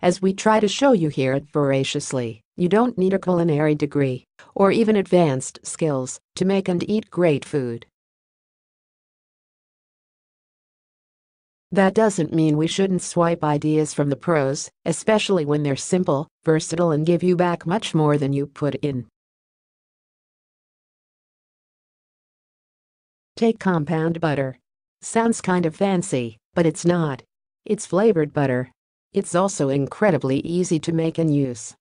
As we try to show you here at Voraciously, you don't need a culinary degree or even advanced skills to make and eat great food. That doesn't mean we shouldn't swipe ideas from the pros, especially when they're simple, versatile, and give you back much more than you put in. Take compound butter. Sounds kind of fancy, but it's not. It's flavored butter. It's also incredibly easy to make and use.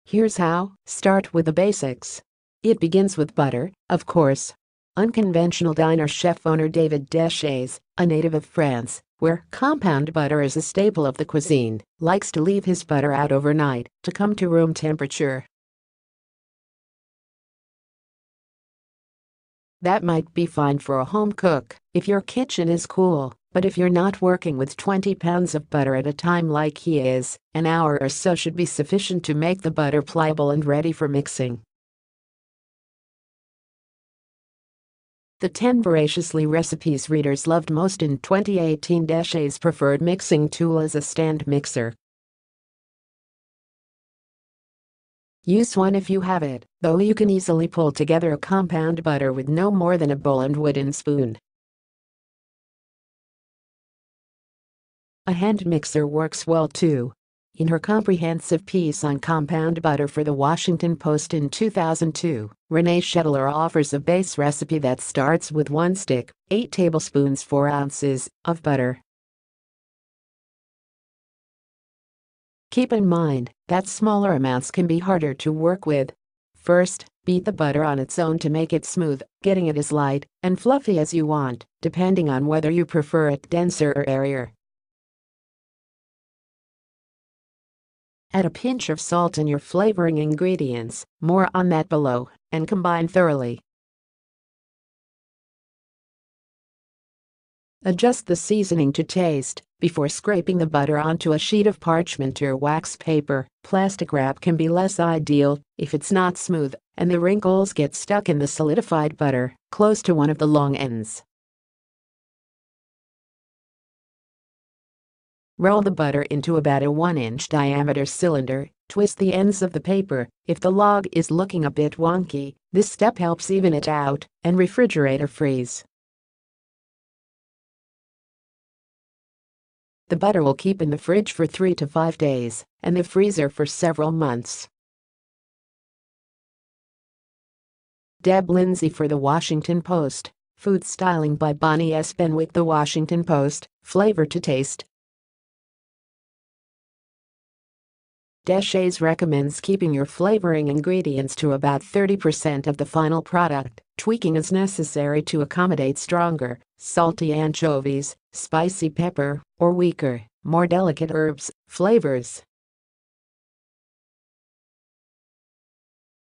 Here's how. Start with the basics. It begins with butter, of course. Unconventional Diner chef owner David Deshaies, a native of France, where compound butter is a staple of the cuisine, likes to leave his butter out overnight to come to room temperature. That might be fine for a home cook if your kitchen is cool, but if you're not working with 20 pounds of butter at a time like he is, an hour or so should be sufficient to make the butter pliable and ready for mixing. The 10 Voraciously recipes readers loved most in 2018. Deshaies' preferred mixing tool is a stand mixer. Use one if you have it, though you can easily pull together a compound butter with no more than a bowl and wooden spoon. A hand mixer works well too. In her comprehensive piece on compound butter for The Washington Post in 2002, Renee Schettler offers a base recipe that starts with 1 stick, 8 tablespoons 4 ounces, of butter. Keep in mind that smaller amounts can be harder to work with. First, beat the butter on its own to make it smooth, getting it as light and fluffy as you want, depending on whether you prefer it denser or airier. Add a pinch of salt and your flavoring ingredients, more on that below, and combine thoroughly. Adjust the seasoning to taste before scraping the butter onto a sheet of parchment or wax paper. Plastic wrap can be less ideal if it's not smooth and the wrinkles get stuck in the solidified butter close to one of the long ends. Roll the butter into about a 1-inch diameter cylinder. Twist the ends of the paper. If the log is looking a bit wonky, this step helps even it out, and refrigerate or freeze. The butter will keep in the fridge for 3 to 5 days, and the freezer for several months. Deb Lindsey for The Washington Post. Food styling by Bonnie S. Benwick. The Washington Post. Flavor to taste. Deshaies recommends keeping your flavoring ingredients to about 30% of the final product, tweaking as necessary to accommodate stronger, salty anchovies, spicy pepper, or weaker, more delicate herbs, flavors.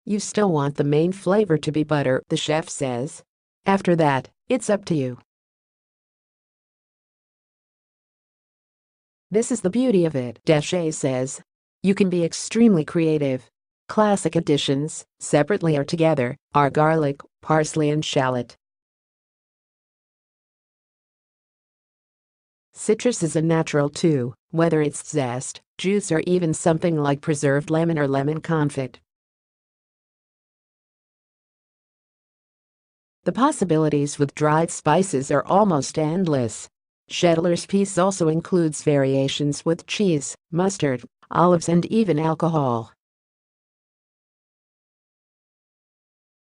You still want the main flavor to be butter, the chef says. After that, it's up to you. This is the beauty of it, Deshaies says. You can be extremely creative. Classic additions, separately or together, are garlic, parsley, and shallot. Citrus is a natural too, whether it's zest, juice, or even something like preserved lemon or lemon confit. The possibilities with dried spices are almost endless. Schettler's piece also includes variations with cheese, mustard, olives, and even alcohol.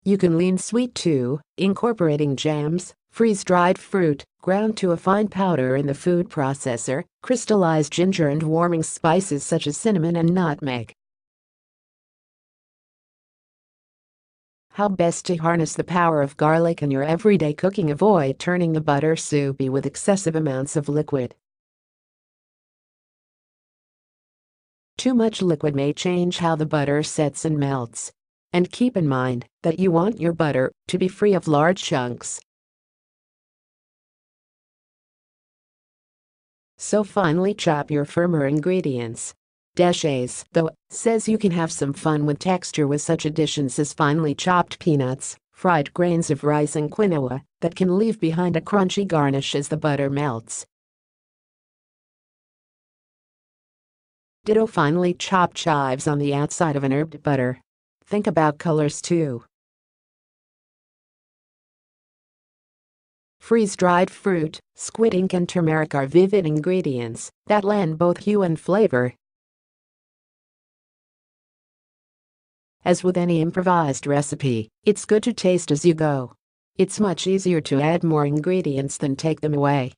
You can lean sweet too, incorporating jams, freeze-dried fruit, ground to a fine powder in the food processor, crystallized ginger, and warming spices such as cinnamon and nutmeg. How best to harness the power of garlic in your everyday cooking? Avoid turning the butter soupy with excessive amounts of liquid. Too much liquid may change how the butter sets and melts. And keep in mind that you want your butter to be free of large chunks. So finely chop your firmer ingredients. Deshaies, though, says you can have some fun with texture with such additions as finely chopped peanuts, fried grains of rice, and quinoa that can leave behind a crunchy garnish as the butter melts. Ditto finely chopped chives on the outside of an herbed butter. Think about colors too. Freeze-dried fruit, squid ink and turmeric are vivid ingredients that lend both hue and flavor. As with any improvised recipe, it's good to taste as you go. It's much easier to add more ingredients than take them away.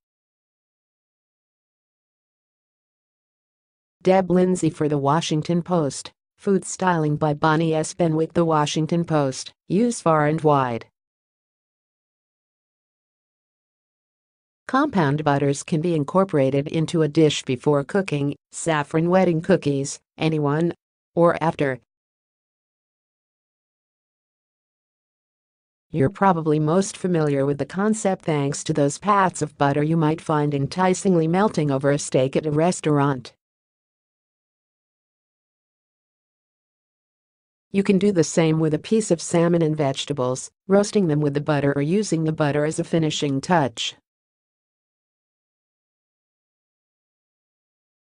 Deb Lindsey for The Washington Post. Food styling by Bonnie S. Benwick. The Washington Post. Use far and wide. Compound butters can be incorporated into a dish before cooking, saffron wedding cookies, anyone, or after. You're probably most familiar with the concept thanks to those pats of butter you might find enticingly melting over a steak at a restaurant. You can do the same with a piece of salmon and vegetables, roasting them with the butter or using the butter as a finishing touch.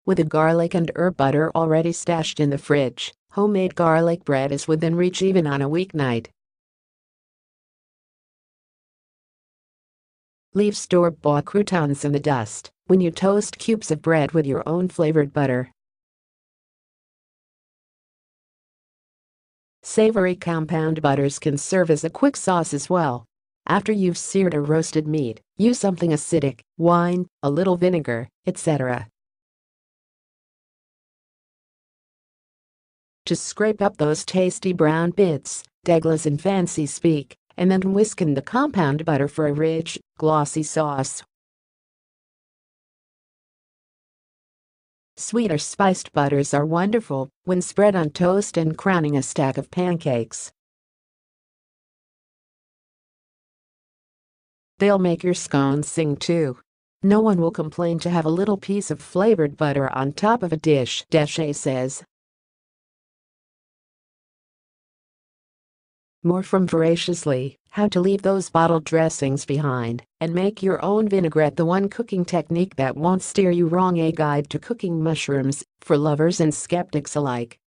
With a garlic and herb butter already stashed in the fridge, homemade garlic bread is within reach even on a weeknight. Leave store-bought croutons in the dust when you toast cubes of bread with your own flavored butter. Savory compound butters can serve as a quick sauce as well. After you've seared or roasted meat, use something acidic, wine, a little vinegar, etc. to scrape up those tasty brown bits, deglaze in fancy speak, and then whisk in the compound butter for a rich, glossy sauce. Sweet or spiced butters are wonderful when spread on toast and crowning a stack of pancakes. They'll make your scones sing too. No one will complain to have a little piece of flavored butter on top of a dish, Deshaies says. More from Voraciously: how to leave those bottled dressings behind and make your own vinaigrette, the one cooking technique that won't steer you wrong. A guide to cooking mushrooms for lovers and skeptics alike.